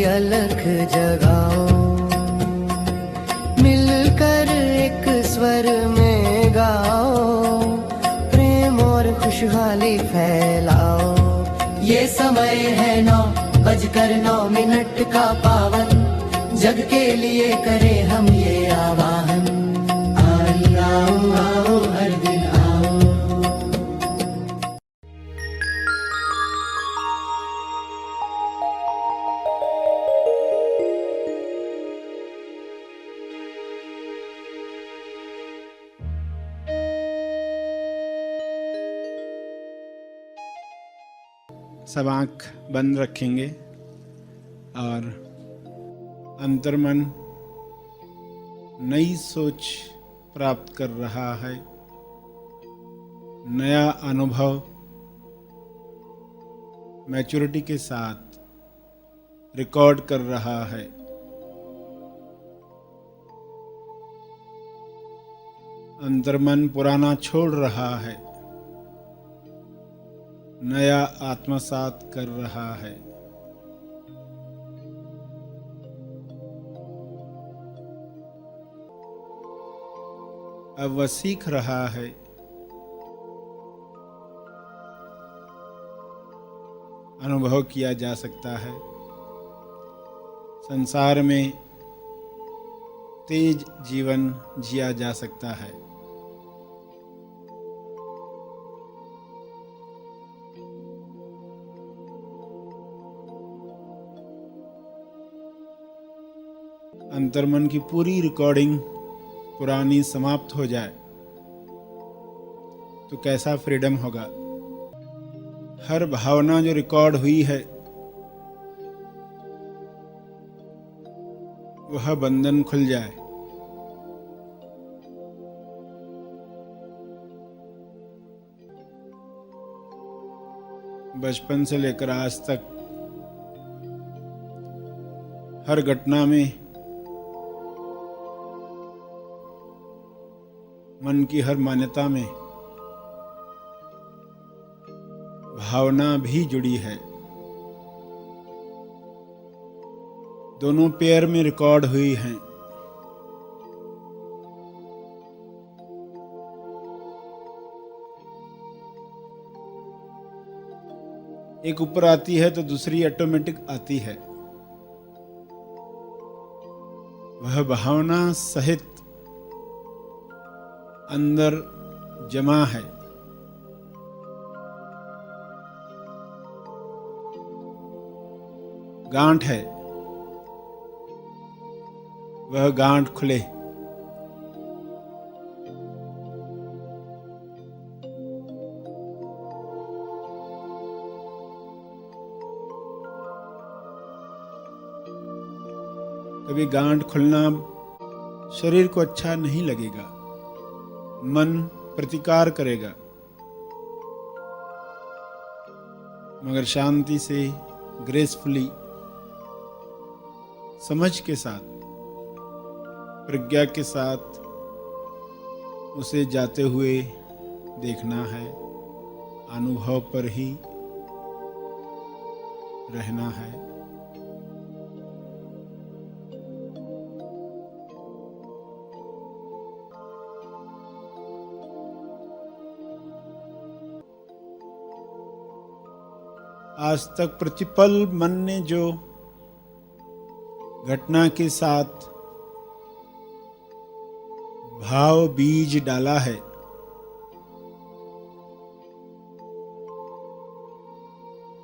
अलख जगाओ, मिलकर एक स्वर में गाओ, प्रेम और खुशहाली फैलाओ। ये समय है 9:09 का पावन, जग के लिए करें हम ये आवाहन। आओ आओ हर दिन आओ। सब आँख बंद रखेंगे और अंतर्मन नई सोच प्राप्त कर रहा है, नया अनुभव मैच्योरिटी के साथ रिकॉर्ड कर रहा है। अंतर्मन पुराना छोड़ रहा है, नया आत्मसात कर रहा है। अब वह सीख रहा है अनुभव किया जा सकता है संसार में तेज जीवन जिया जा सकता है। अंतर्मन की पूरी रिकॉर्डिंग पुरानी समाप्त हो जाए तो कैसा फ्रीडम होगा। हर भावना जो रिकॉर्ड हुई है वह बंधन खुल जाए। बचपन से लेकर आज तक हर घटना में, मन की हर मान्यता में भावना भी जुड़ी है। दोनों पेयर में रिकॉर्ड हुई हैं। एक ऊपर आती है तो दूसरी ऑटोमेटिक आती है। वह भावना सहित अंदर जमा है। गांठ है, वह गांठ खुले। कभी गांठ खुलना शरीर को अच्छा नहीं लगेगा, मन प्रतिकार करेगा, मगर शांति से, ग्रेसफुली, समझ के साथ, प्रज्ञा के साथ उसे जाते हुए देखना है। अनुभव पर ही रहना है। आज तक प्रतिपल मन ने जो घटना के साथ भाव बीज डाला है,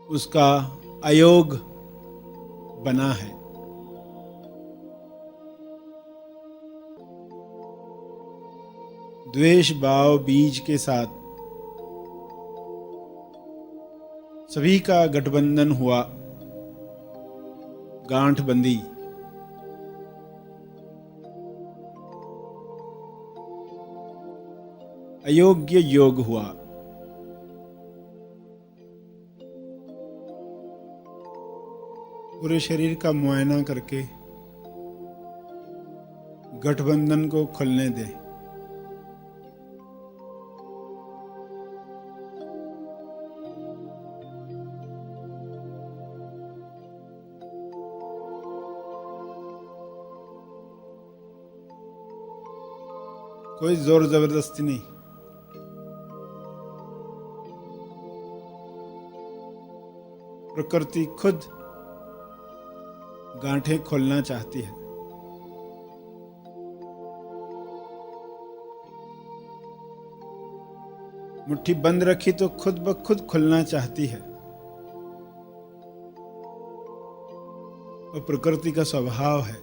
उसका अयोग बना है। द्वेष भाव बीज के साथ सभी का गठबंधन हुआ, गांठ बंदी। अयोग्य योग हुआ। पूरे शरीर का मुआयना करके गठबंधन को खुलने दें। कोई जोर जबरदस्ती नहीं। प्रकृति खुद गांठें खोलना चाहती है। मुट्ठी बंद रखी तो खुद ब खुद खुलना चाहती है। वो प्रकृति का स्वभाव है।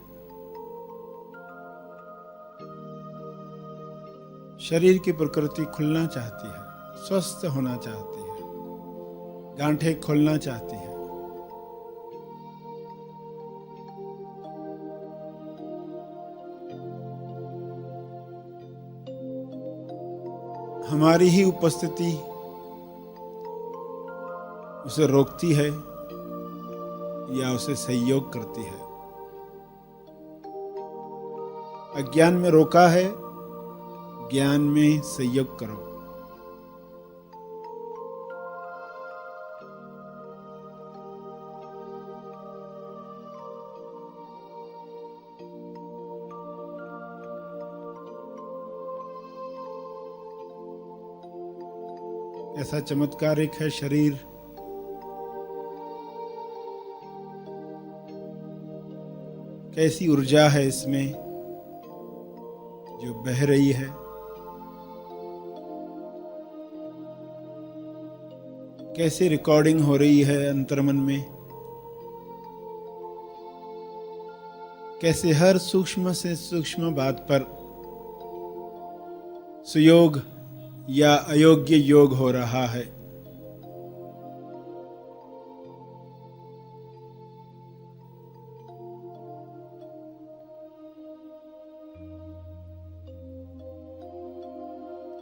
शरीर की प्रकृति खुलना चाहती है, स्वस्थ होना चाहती है, गांठें खोलना चाहती है। हमारी ही उपस्थिति उसे रोकती है या उसे सहयोग करती है। अज्ञान में रोका है, ज्ञान में सहयोग करो। ऐसा चमत्कारिक है शरीर। कैसी ऊर्जा है इसमें जो बह रही है। कैसे रिकॉर्डिंग हो रही है अंतर्मन में। कैसे हर सूक्ष्म से सूक्ष्म बात पर सुयोग या अयोग्य योग हो रहा है।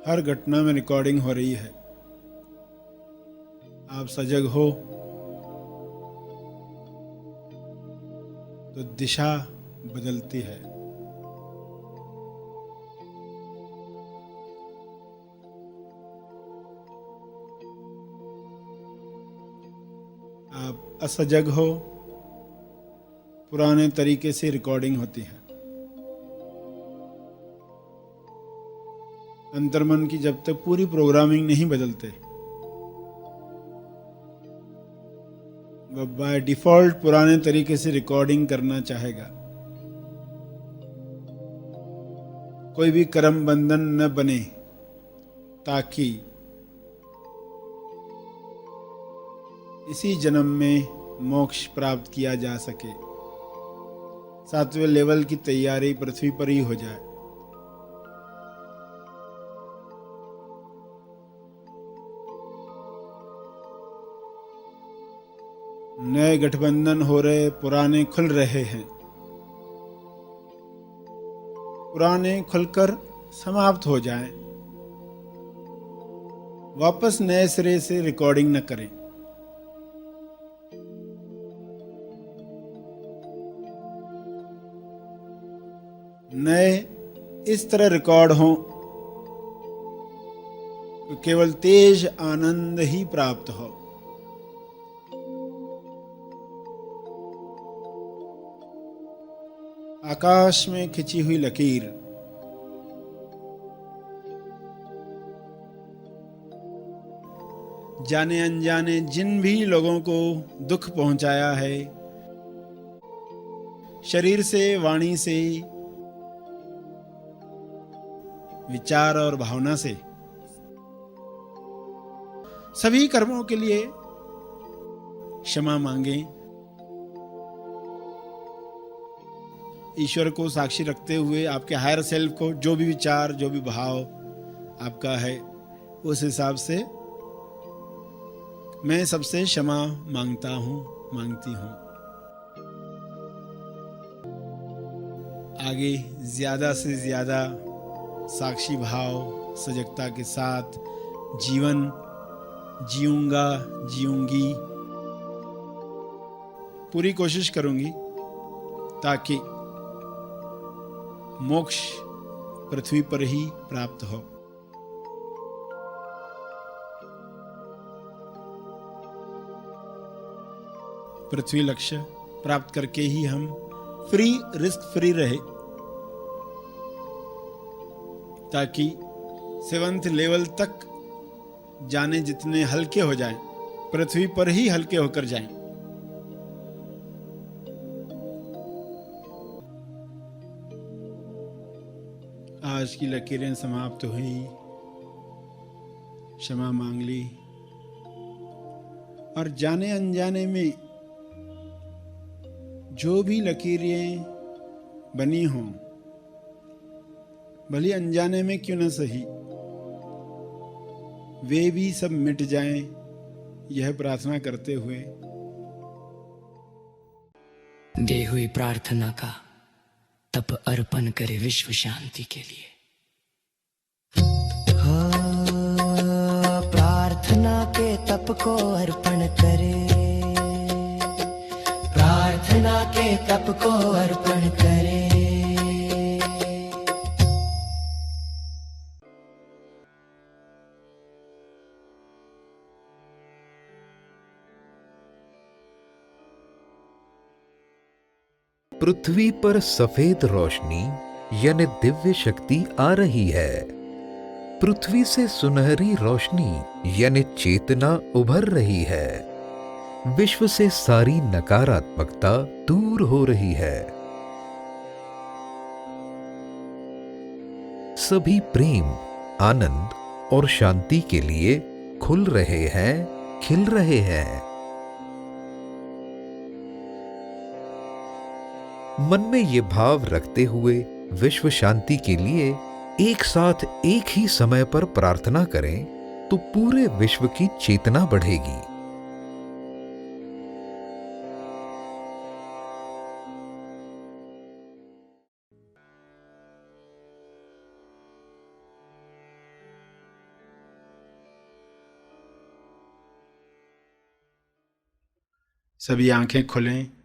हर घटना में रिकॉर्डिंग हो रही है। आप सजग हो तो दिशा बदलती है। आप असजग हो, पुराने तरीके से रिकॉर्डिंग होती है। अंतर्मन की जब तक पूरी प्रोग्रामिंग नहीं बदलते, वह बाय डिफॉल्ट पुराने तरीके से रिकॉर्डिंग करना चाहेगा। कोई भी कर्म बंधन न बने ताकि इसी जन्म में मोक्ष प्राप्त किया जा सके। 7वें लेवल की तैयारी पृथ्वी पर ही हो जाए। नए गठबंधन हो रहे, पुराने खुल रहे हैं। पुराने खुलकर समाप्त हो जाएं। वापस नए सिरे से रिकॉर्डिंग न करें। नए इस तरह रिकॉर्ड हों तो केवल तेज आनंद ही प्राप्त हो। आकाश में खिंची हुई लकीर जाने अनजाने जिन भी लोगों को दुख पहुंचाया है, शरीर से, वाणी से, विचार और भावना से, सभी कर्मों के लिए क्षमा मांगें। ईश्वर को साक्षी रखते हुए आपके हायर सेल्फ को जो भी विचार, जो भी भाव आपका है, उस हिसाब से मैं सबसे क्षमा मांगता हूं, मांगती हूं। आगे ज्यादा से ज्यादा साक्षी भाव, सजगता के साथ जीवन जीऊंगा, जीऊंगी। पूरी कोशिश करूंगी ताकि मोक्ष पृथ्वी पर ही प्राप्त हो। पृथ्वी लक्ष्य प्राप्त करके ही हम फ्री, रिस्क फ्री रहे, ताकि 7th लेवल तक जाने जितने हल्के हो जाएं, पृथ्वी पर ही हल्के होकर जाएं। आज की लकीरें समाप्त हुई, क्षमा मांग ली और जाने अनजाने में जो भी लकीरें बनी हों, भली अनजाने में क्यों न सही, वे भी सब मिट जाएं, यह प्रार्थना करते हुए दे हुई प्रार्थना का तप अर्पण करे विश्व शांति के लिए। प्रार्थना के तप को अर्पण करे, प्रार्थना के तप को अर्पण करे। पृथ्वी पर सफेद रोशनी यानी दिव्य शक्ति आ रही है। पृथ्वी से सुनहरी रोशनी यानी चेतना उभर रही है। विश्व से सारी नकारात्मकता दूर हो रही है। सभी प्रेम, आनंद और शांति के लिए खुल रहे हैं, खिल रहे हैं। मन में ये भाव रखते हुए विश्व शांति के लिए एक साथ एक ही समय पर प्रार्थना करें तो पूरे विश्व की चेतना बढ़ेगी। सभी आंखें खुलें